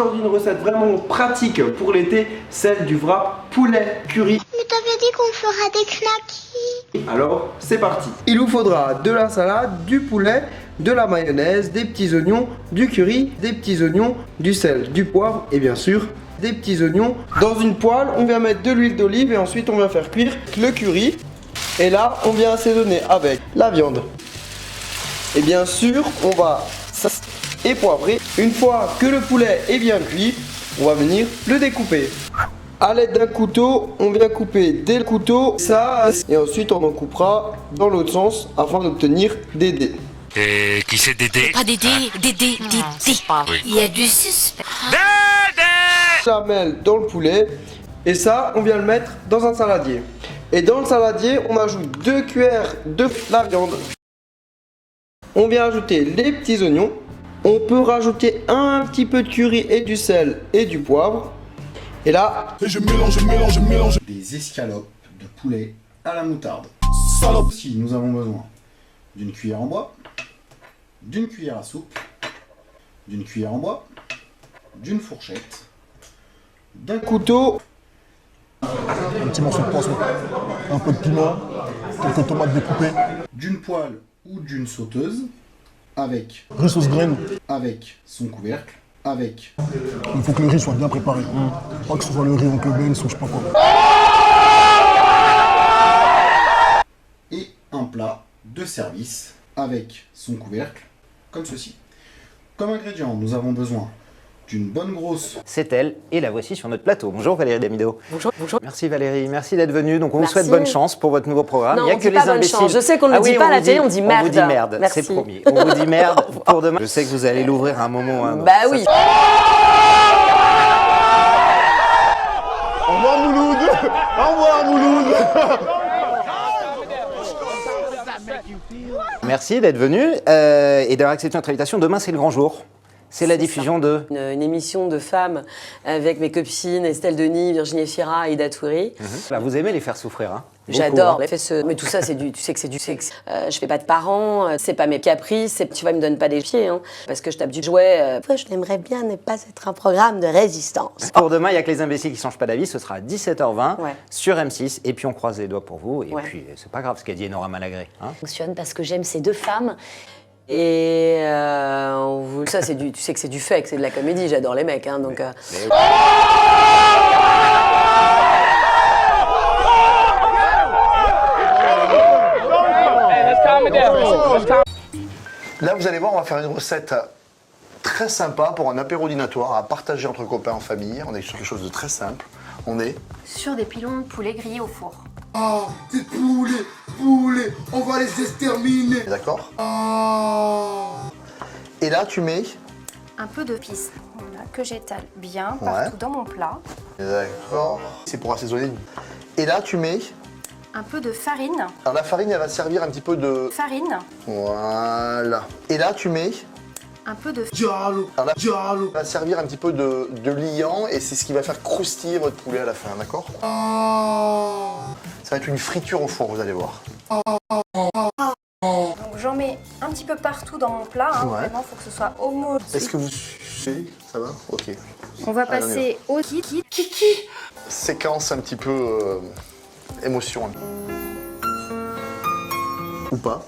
aujourd'hui une recette vraiment pratique pour l'été, celle du wrap poulet curry. Mais t'avais dit qu'on fera des knackis. Alors c'est parti. Il vous faudra de la salade, du poulet, de la mayonnaise, des petits oignons, du curry, des petits oignons, du sel, du poivre et bien sûr des petits oignons. Dans une poêle, on vient mettre de l'huile d'olive et ensuite on va faire cuire le curry. Et là, on vient assaisonner avec la viande. Et bien sûr, on va et poivrer. Une fois que le poulet est bien cuit, on va venir le découper. A l'aide d'un couteau, on vient couper dès le couteau, ça, et ensuite on en coupera dans l'autre sens afin d'obtenir des dés. Et qui c'est Dédé? Pas Dédé, Dédé. Oui. Il y a du suspect. La mêle dans le poulet, et ça, on vient le mettre dans un saladier. Et dans le saladier, on ajoute 2 cuillères de la viande. On vient ajouter les petits oignons. On peut rajouter un petit peu de curry et du sel et du poivre. Et là, je mélange. Des escalopes de poulet à la moutarde. Salope. Si nous avons besoin d'une cuillère en bois, d'une cuillère à soupe, d'une cuillère en bois, d'une fourchette, d'un couteau, Un petit morceau de poisson, un peu de piment, quelques tomates découpées, d'une poêle ou d'une sauteuse, avec riz sauce graine. son couvercle, avec Il faut que le riz soit bien préparé. Pas que ce soit le riz en queubens ou je sais pas quoi. et un plat de service avec son couvercle, comme ceci. Comme ingrédient, nous avons besoin d'une bonne grosse... C'est elle, et la voici sur notre plateau. Bonjour Valérie Damido. Bonjour. Merci Valérie, merci d'être venue. Donc on vous Merci. souhaite bonne chance pour votre nouveau programme. Non, Il y a on que dit pas les bonne imbéciles. chance. Je sais qu'on ne le dit pas à la télé, on dit merde. On vous dit merde, Merci. c'est promis. On vous dit merde pour demain. Je sais que vous allez l'ouvrir à un moment ou à un autre. Bah oui. Au revoir Mouloud. Au revoir Mouloud. Merci d'être venu et d'avoir accepté notre invitation. Demain, c'est le grand jour. C'est la diffusion de... Une émission de femmes avec mes copines Estelle Denis, Virginie Efira et Ida Touré. Là, vous aimez les faire souffrir, hein? Beaucoup, J'adore. hein. Mais tout ça, c'est du. Tu sais que c'est du sexe. Je fais pas de parents. C'est pas mes caprices. Tu vois, ils me donnent pas des pieds, hein, parce que je tape du jouet. Je n'aimerais bien ne pas être un programme de résistance. Pour demain, il n'y a que les imbéciles qui ne changent pas d'avis. Ce sera à 17h20 Ouais. sur M6. Et puis, on croise les doigts pour vous. Et Ouais. puis, c'est pas grave ce qu'a dit Enora Malagré. Hein? Fonctionne parce que j'aime ces deux femmes. Et ça, c'est du. Tu sais que c'est du fake, c'est de la comédie. J'adore les mecs, hein, donc. Là, vous allez voir, on va faire une recette très sympa pour un apéro dînatoire à partager entre copains en famille. On est sur quelque chose de très simple. On est Sur des pilons de poulet grillés au four. Ah, c'est poulet, on va les exterminer. d'accord. Ah. Et là, tu mets Un peu de pisse, voilà, que j'étale bien Ouais. partout dans mon plat. d'accord. C'est pour assaisonner. Et là, tu mets. Un peu de farine. Alors la farine, elle va servir un petit peu de. Farine. Voilà. Et là, tu mets. Un peu de Diallo, Alors là, diallo. elle va servir un petit peu de liant et c'est ce qui va faire croustiller votre poulet à la fin, d'accord? Ah. Ça va être une friture au four, vous allez voir. Donc j'en mets un petit peu partout dans mon plat. Hein. Ouais. Vraiment, il faut que ce soit homogène. Est-ce que vous suivez? Ça va? Ok. On va Allez, on y passer au kiki. Séquence un petit peu émotion. Ou pas.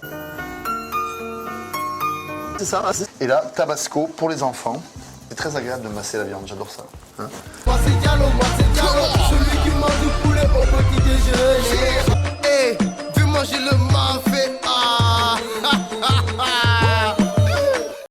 C'est ça. Et là, tabasco pour les enfants. C'est très agréable de masser la viande, j'adore ça. Hein? Moi c'est diallo, moi